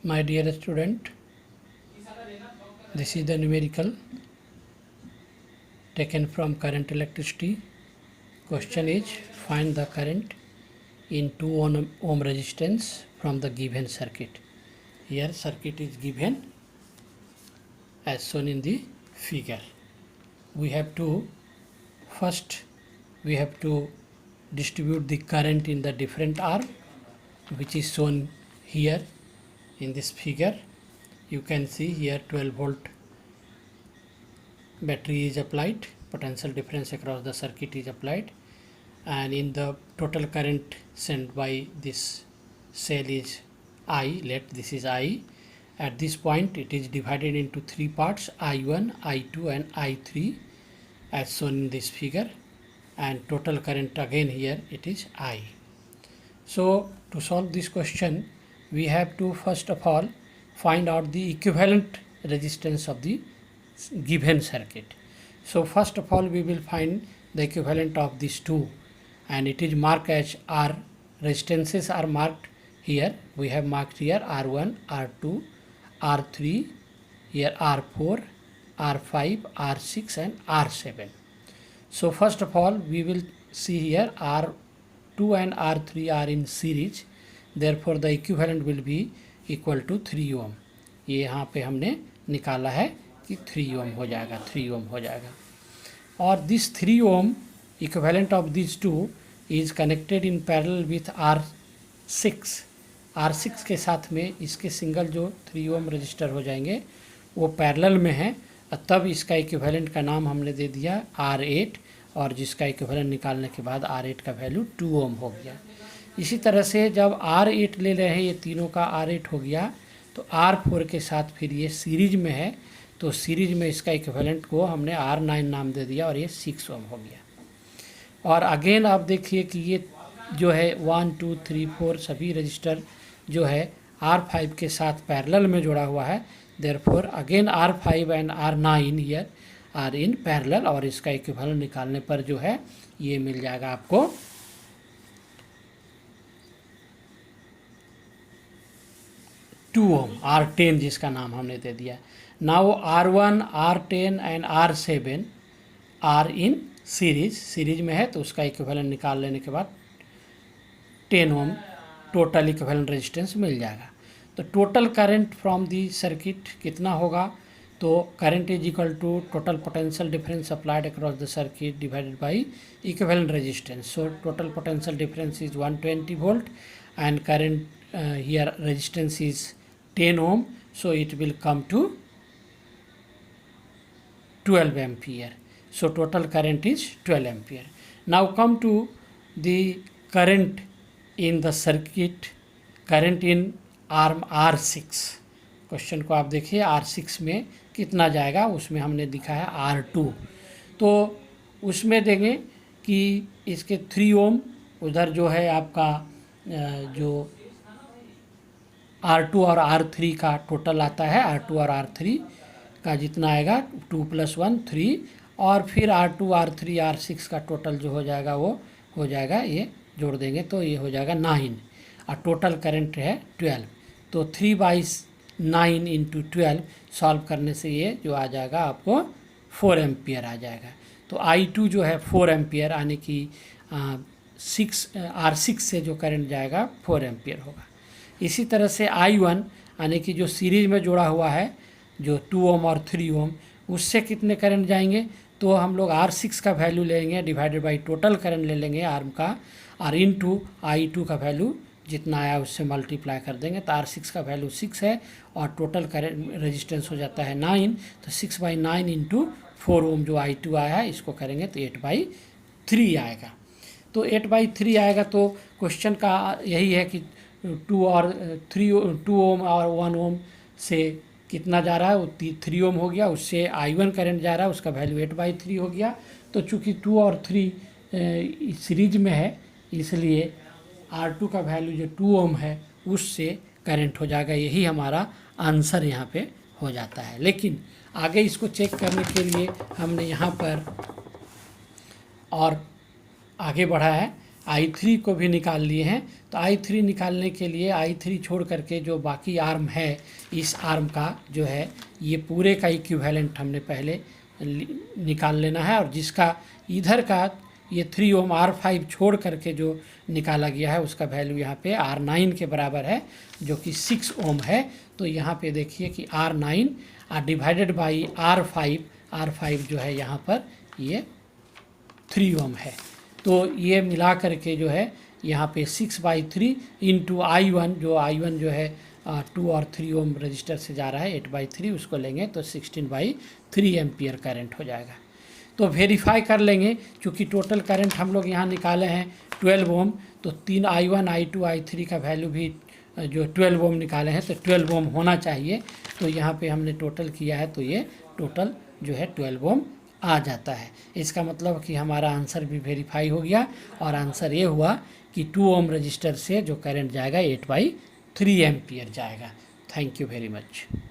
My dear student, this is the numerical taken from current electricity. Question is, find the current in 2 ohm resistance from the given circuit. Here circuit is given as shown in the figure. We have to distribute the current in the different arm, which is shown here in this figure. You can see here 12 volt battery is applied, potential difference across the circuit is applied, and in the total current sent by this cell is I. Let this is I. At this point it is divided into three parts, I1, I2 and I3 as shown in this figure, and total current again here it is I. So to solve this question we have to first of all find out the equivalent resistance of the given circuit. So first of all we will find the equivalent of these two, and it is marked as R. Resistances are marked here. We have marked here R1, R2, R3, here R4, R5, R6 and R7. So first of all we will see here R2 and R3 are in series, therefore the equivalent will be equal to 3 ohm. ये यहाँ पे हमने निकाला है कि 3 ohm हो जाएगा, 3 ohm हो जाएगा. और this 3 ohm equivalent of these two is connected in parallel with R6. R6 के साथ में इसके सिंगल जो 3 ohm रजिस्टर हो जाएंगे वो पैरेलल में है, तब इसका इक्विवेलेंट का नाम हमने दे दिया R8, और जिसका इक्विवेलेंट निकालने के बाद R8 का वैल्यू 2 ohm हो गया. इसी तरह से जब R8 ले रहे हैं, ये तीनों का R8 हो गया, तो R4 के साथ फिर ये सीरीज में है, तो सीरीज में इसका इक्विवेलेंट को हमने R9 नाम दे दिया और ये 6 ohm हो गया. और अगेन आप देखिए कि ये जो है 1 2 3 4 सभी रजिस्टर जो है R5 के साथ पैरेलल में जुड़ा हुआ है, therefore again R5 and R9 here are in parallel, और इसका इक्विवेलेंट निकालने पर जो है ये मिल जाएगा आपको 2 ohm, R10 जिसका नाम हमने दे दिया. Now R1, R10 and R7 are in series में है, तो उसका इक्विवेलेंट निकाल लेने के बाद 10 ohm टोटल इक्विवेलेंट रेजिस्टेंस मिल जाएगा. तो total current from the circuit कितना होगा, तो current is equal to total potential difference applied across the circuit divided by equivalent resistance. So total potential difference is 120 volt and current here resistance is 10 ohm, so it will come to 12 ampere. So total current is 12 ampere. Now come to the current in the circuit, current in arm R6. Question को आप देखिए R6 में कितना जाएगा, उसमें हमने दिखा है R2, तो उसमें देंगे कि इसके 3 ohm उधर जो है आपका जो R2 और R3 का टोटल आता है, R2 और R3 का जितना आएगा 2 + 1 3, और फिर R2 R3 R6 का टोटल जो हो जाएगा वो हो जाएगा, ये जोड़ देंगे तो ये हो जाएगा 9, और टोटल करंट है 12. तो 3/9 × 12 सॉल्व करने से ये जो आ जाएगा आपको 4 एम्पियर आ जाएगा. तो I2 जो है 4 एम्पियर, यानी कि R6 से जो करंट जाएगा 4 एम्पियर होगा. इसी तरह से I1 यानी कि जो सीरीज में जोड़ा हुआ है जो 2 ohm और 3 ohm, उससे कितने करंट जाएंगे, तो हम लोग R6 का वैल्यू लेंगे डिवाइडेड बाई टोटल करंट ले लेंगे आर्म का, और इनटू I2 का वैल्यू जितना आया उससे मल्टीप्लाई कर देंगे, तो R6 का वैल्यू 6 है और टोटल करंट रेजिस्टेंस हो जाता है 9, तो 6/9 × 4 ohm जो I2 आया है इसको करेंगे तो 8/3 आएगा. तो 8/3 आएगा. तो क्वेश्चन का यही है कि 2 ohm और 1 ohm से कितना जा रहा है, वो 3 ohm हो गया, उससे I1 करंट जा रहा है, उसका वैल्यू 8/3 हो गया. तो चूँकि 2 और 3 सीरीज में है, इसलिए R2 का वैल्यू जो 2 ohm है उससे करंट हो जाएगा. यही हमारा आंसर यहाँ पे हो जाता है. लेकिन आगे इसको चेक करने के लिए हमने यहाँ पर और आगे बढ़ा है, I3 को भी निकाल लिए हैं। तो I3 निकालने के लिए I3 छोड़ करके जो बाकी आर्म है, इस आर्म का जो है ये पूरे का इक्विवेलेंट हमने पहले निकाल लेना है, और जिसका इधर का ये 3 ओम R5 छोड़ करके जो निकाला गया है उसका वैल्यू यहाँ पे R9 के बराबर है, जो कि 6 ओम है। तो यहाँ पे देखिए कि R9 डिवाइडेड बाई R5 जो है यहाँ पर ये 3 ओम है। तो ये मिला करके जो है यहाँ पे 6/3 इंटू I1 जो है 2 और 3 ओम रजिस्टर से जा रहा है, 8/3 उसको लेंगे तो 16/3 एम्पियर करंट हो जाएगा। तो वेरीफाई कर लेंगे, क्योंकि टोटल करंट हम लोग यहाँ निकाले हैं 12 ओम, तो 3 I1 I2 I3 का वैल्यू भी जो 12 ओम निकाले हैं तो 12 ओम होना चाहिए। तो यहाँ पे हमने टोटल किया है तो ये टोटल जो है 12 ओम आ जाता है। इसका मतलब कि हमारा आंसर भी वेरीफाई हो गया, और आंसर ये हुआ कि 2 ओम रजिस्टर से जो करंट जाएगा 8/3 एम्पियर जाएगा। Thank you very much.